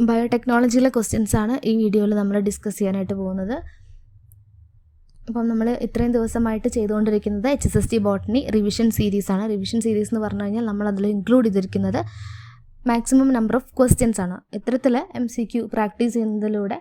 ബയോടെക്നോളജിയിലെ questions ആണ് ഈ വീഡിയോയിൽ നമ്മൾ ഡിസ്കസ് ചെയ്യാനായിട്ട് പോകുന്നത്. അപ്പം നമ്മൾ ഇത്രയും ദിവസമായിട്ട് ചെയ്തുകൊണ്ടിരിക്കുന്നത് Hsst-Botany റിവിഷൻ സീരീസാണ്. റിവിഷൻ സീരീസ് എന്ന് പറഞ്ഞു കഴിഞ്ഞാൽ നമ്മൾ അതിൽ ഇൻക്ലൂഡ് ചെയ്തിരിക്കുന്നത് മാക്സിമം നമ്പർ ഓഫ് ക്വസ്റ്റ്യൻസ് ആണ്. ഇത്തരത്തിൽ MCQ പ്രാക്ടീസ് ചെയ്യുന്നതിലൂടെ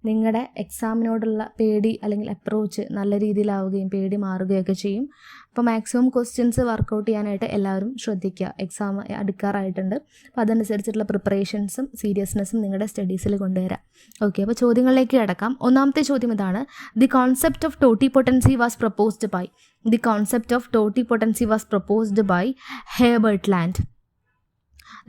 നിങ്ങളുടെ എക്സാമിനോടുള്ള പേടി അല്ലെങ്കിൽ അപ്രോച്ച് നല്ല രീതിയിലാവുകയും പേടി മാറുകയൊക്കെ ചെയ്യും. അപ്പോൾ മാക്സിമം ക്വസ്റ്റ്യൻസ് വർക്കൗട്ട് ചെയ്യാനായിട്ട് എല്ലാവരും ശ്രദ്ധിക്കുക. എക്സാം അടുക്കാറായിട്ടുണ്ട്. അപ്പോൾ അതനുസരിച്ചിട്ടുള്ള പ്രിപ്പറേഷൻസും സീരിയസ്നെസ്സും നിങ്ങളുടെ സ്റ്റഡീസിൽ കൊണ്ടുവരാം. ഓക്കെ, അപ്പോൾ ചോദ്യങ്ങളിലേക്ക് കിടക്കാം. ഒന്നാമത്തെ ചോദ്യം ഇതാണ്: the concept of totipotency was proposed by Haberlandt.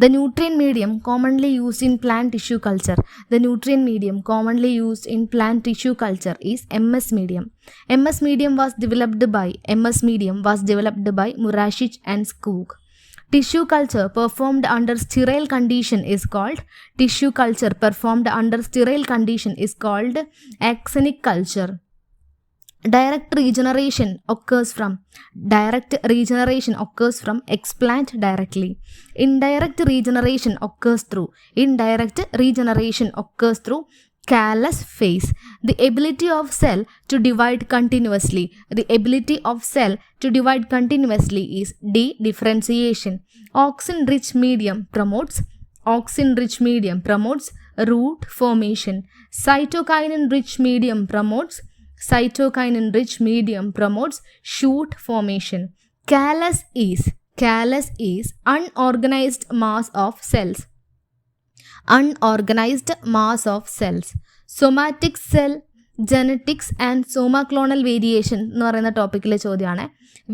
The nutrient medium commonly used in plant tissue culture. The nutrient medium commonly used in plant tissue culture is MS medium. MS medium was developed by Murashich and Skoog. Tissue culture performed under sterile condition is called axenic culture. Direct regeneration occurs from explant directly. Indirect regeneration occurs through callus phase. The ability of cell to divide continuously is differentiation. Auxin-rich medium promotes root formation. Cytokinin-rich medium promotes shoot formation. Callus is unorganized mass of cells. Somatic cell genetics and somaclonal variation എന്ന് പറയുന്ന ടോപ്പിക്കിലെ ചോദ്യമാണ്.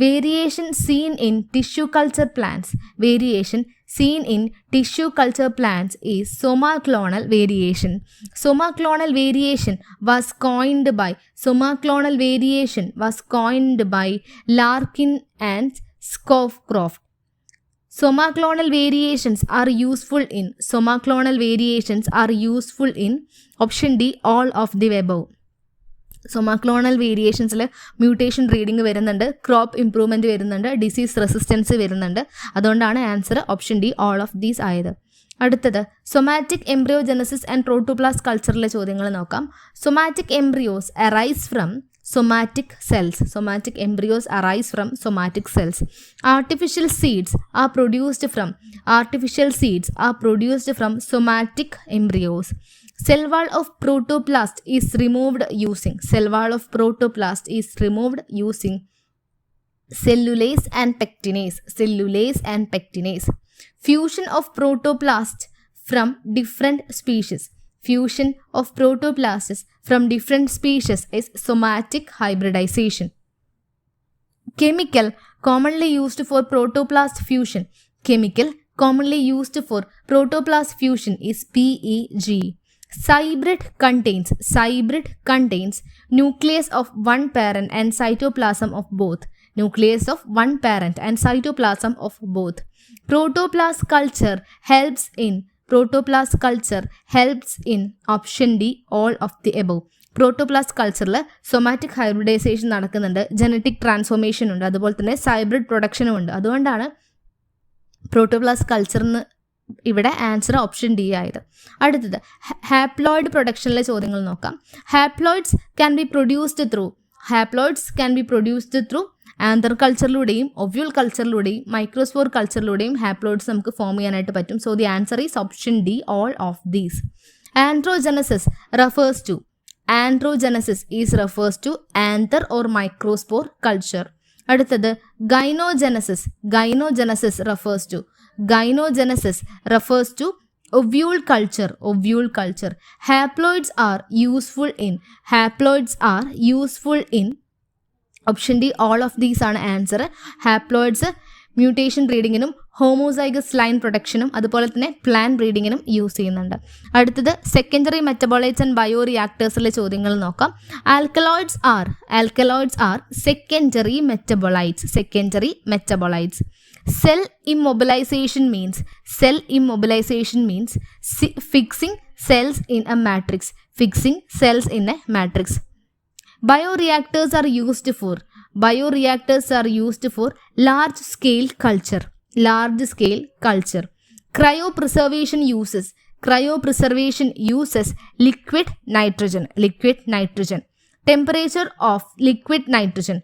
Variation scene in tissue culture plants is somaclonal variation. Somaclonal variation was coined by Larkin and Scowcroft. Somaclonal variations are useful in option D, all of the above. Somaclonal വേരിയേഷൻസിൽ mutation breeding വരുന്നുണ്ട്, crop improvement വരുന്നുണ്ട്, disease resistance വരുന്നുണ്ട്. അതുകൊണ്ടാണ് answer option D, all of these ആയത്. അടുത്തത് somatic embryogenesis and protoplast കൾച്ചറിലെ ചോദ്യങ്ങൾ നോക്കാം. Somatic embryos arise from somatic cells. Artificial seeds are produced from somatic embryos. Cell wall of protoplast is removed using cellulase and pectinase. Fusion of protoplasts from different species is somatic hybridization. Chemical commonly used for protoplast fusion is PEG. Hybrid contains nucleus of one parent and cytoplasm of both. Protoplast culture helps in option D, all of the above. Protoplast കൾച്ചറിൽ somatic hybridisation നടക്കുന്നുണ്ട്, genetic transformation ഉണ്ട്, അതുപോലെ തന്നെ hybrid പ്രൊഡക്ഷനും ഉണ്ട്. അതുകൊണ്ടാണ് protoplast കൾച്ചറിന് ഇവിടെ answer option D ആയത്. അടുത്തത് ഹാപ്ലോയിഡ് പ്രൊഡക്ഷനിലെ ചോദ്യങ്ങൾ നോക്കാം. Haploids can be produced through anther കൾച്ചറിലൂടെയും ഒവ്യൂൾ കൾച്ചറിലൂടെയും മൈക്രോസ്പോർ കൾച്ചറിലൂടെയും ഹാപ്ലോയിഡ്സ് നമുക്ക് ഫോം ചെയ്യാനായിട്ട് പറ്റും. So the answer is option D, all of these. Androgenesis refers to anther or microspore culture. അടുത്തത് gynogenesis refers to ovule culture. Haploids are useful in option D, all of these ആണ് answer. Haploids mutation റീഡിങ്ങിനും homozygous line പ്രൊഡക്ഷനും അതുപോലെ തന്നെ plant ബ്രീഡിങ്ങിനും use ചെയ്യുന്നുണ്ട്. അടുത്തത് secondary metabolites and bio റിയാക്ടേഴ്സിലെ ചോദ്യങ്ങൾ നോക്കാം. Alkaloids are secondary metabolites. Cell immobilization means fixing cells in a matrix. Bioreactors are used for large scale culture. Cryopreservation uses Cryopreservation uses liquid nitrogen. Temperature of liquid nitrogen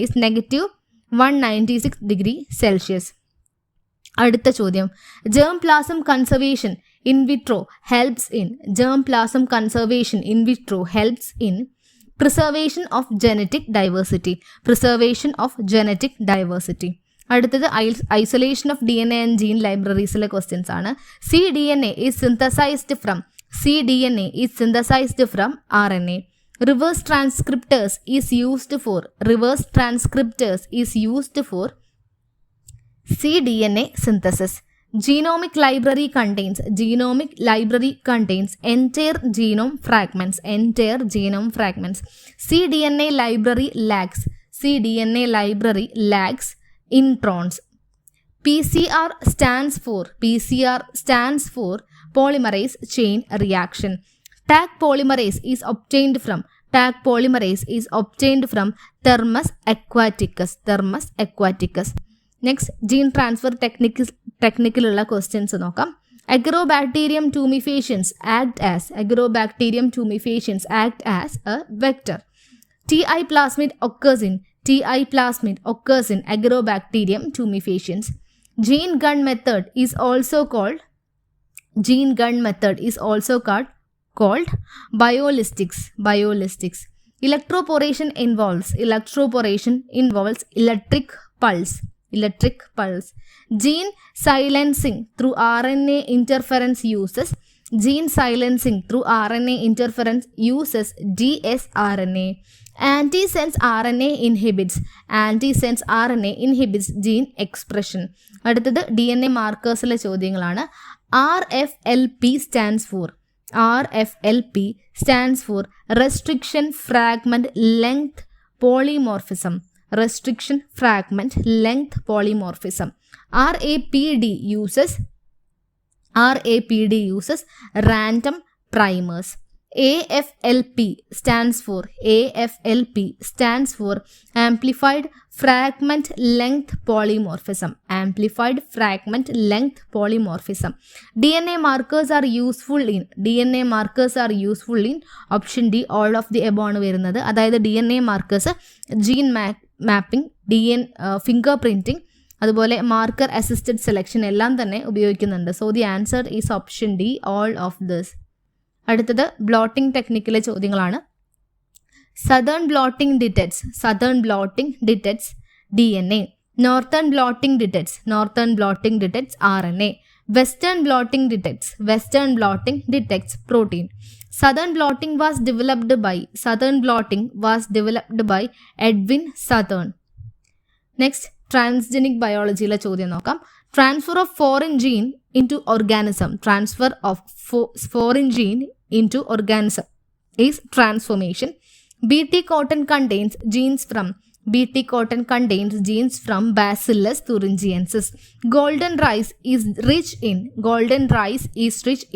is negative 196 degree Celsius. അടുത്ത ചോദ്യം, germ plasm conservation in vitro helps in preservation of genetic diversity. അടുത്തത് isolation of DNA and gene librariesലെ questions ആണ്. cDNA is synthesized from RNA. Reverse transcriptase is used for cDNA synthesis. Genomic library contains entire genome fragments. cDNA library lacks introns. PCR stands for polymerase chain reaction. Taq polymerase is obtained from Thermus aquaticus. Next, gene transfer technical questions നോക്കാം. Agrobacterium tumefaciens act as a vector. TI plasmid occurs in Agrobacterium tumefaciens. Gene gun method is also called biolistics. Electroporation involves electric pulse. Gene silencing through RNA interference uses dsRNA. Antisense RNA inhibits gene expression. അടുത്തത് DNA മാർക്കേഴ്സിലെ ചോദ്യങ്ങളാണ്. RFLP stands for restriction fragment length polymorphism. RAPD uses random primers. AFLP stands for amplified fragment length polymorphism. DNA markers are useful in option D, all of the above ആണ് വരുന്നത്. അതായത് DNA markers gene mapping, fingerprinting, അതുപോലെ marker assisted selection എല്ലാം തന്നെ ഉപയോഗിക്കുന്നുണ്ട്. So the answer is option D, all of this. അടുത്തത് blotting ടെക്നിക്കിലെ ചോദ്യങ്ങളാണ്. Southern blotting detects DNA. Northern blotting detects RNA. Western blotting detects protein. Southern blotting was developed by Edwin Southern. Next, transgenic ബയോളജിയിലെ ചോദ്യം നോക്കാം. Transfer of foreign gene into organism is transformation. BT cotton contains genes from Bacillus thuringiensis. Golden rice is rich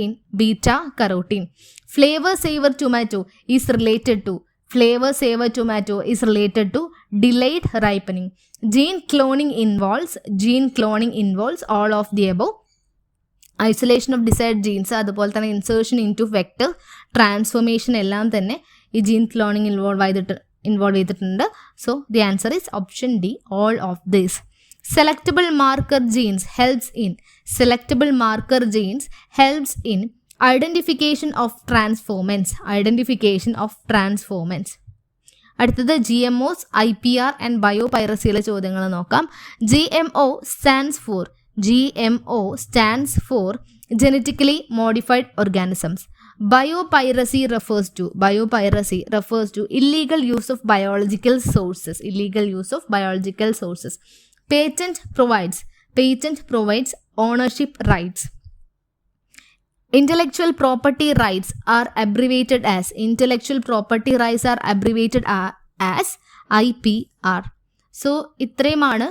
in beta carotene. Flavor saver tomato is related to delayed ripening. Gene cloning involves all of the above. Isolation of desired genes, അതുപോലെ തന്നെ insertion into vector transformation എല്ലാം തന്നെ ഈ gene cloning involve ചെയ്തിട്ടുണ്ട്. So the answer is option D, all of this. Selectable marker genes helps in identification of transformants. അടുത്തത് GMOs, IPR and biopiracyയിലെ ചോദ്യങ്ങൾ നോക്കാം. GMO stands for genetically modified organisms. Biopiracy refers to illegal use of biological sources. Patent provides ownership rights. Intellectual property rights are abbreviated as IPR. So ഇത്രയുമാണ്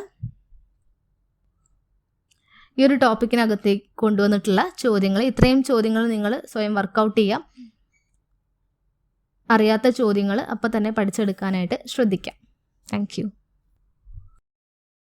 ഈ ഒരു ടോപ്പിക്കിനകത്തേക്ക് കൊണ്ടുവന്നിട്ടുള്ള ചോദ്യങ്ങൾ. ഇത്രയും ചോദ്യങ്ങൾ നിങ്ങൾ സ്വയം വർക്കൗട്ട് ചെയ്യാം. അറിയാത്ത ചോദ്യങ്ങൾ അപ്പം തന്നെ പഠിച്ചെടുക്കാനായിട്ട് ശ്രദ്ധിക്കാം. Thank you.